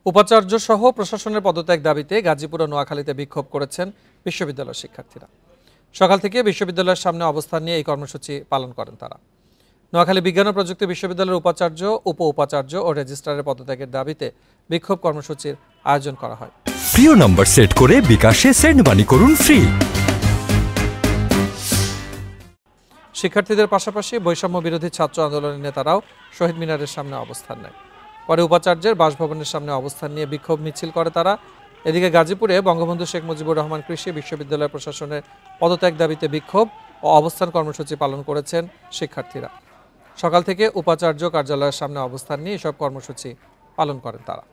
উপাচার্য সহ প্রশাসনের পদত্যাগ দাবিতে গাজীপুর ও নোয়াখালীতে বিক্ষোভ করেছেন বিশ্ববিদ্যালয়ের শিক্ষার্থীরা। সকাল থেকে বিশ্ববিদ্যালয়ের সামনে অবস্থান নিয়ে এই কর্মসূচি পালন করেন তারা। নোয়াখালী বিজ্ঞান ও প্রযুক্তি বিশ্ববিদ্যালয়ের উপাচার্য, উপ উপাচার্য ও রেজিস্ট্রারের পদত্যাগের দাবিতে বিক্ষোভ কর্মসূচির আয়োজন করা হয়। প্রিয় নম্বর সেট করে বিকাশে সেন্ড মানি করুন ফ্রি। শিক্ষার্থীদের পাশাপাশি বৈষম্য বিরোধী ছাত্র আন্দোলনের নেতারাও শহীদ মিনারের সামনে অবস্থান নেয়। পরে উপাচার্যের বাসভবনের সামনে অবস্থান নিয়ে বিক্ষোভ মিছিল করে তারা। এদিকে গাজীপুরে বঙ্গবন্ধু শেখ মুজিবুর রহমান কৃষি বিশ্ববিদ্যালয় প্রশাসনের পদত্যাগ দাবিতে বিক্ষোভ ও অবস্থান কর্মসূচি পালন করেছেন শিক্ষার্থীরা। সকাল থেকে উপাচার্য কার্যালয়ের সামনে অবস্থান নিয়ে এসব কর্মসূচি পালন করেন তারা।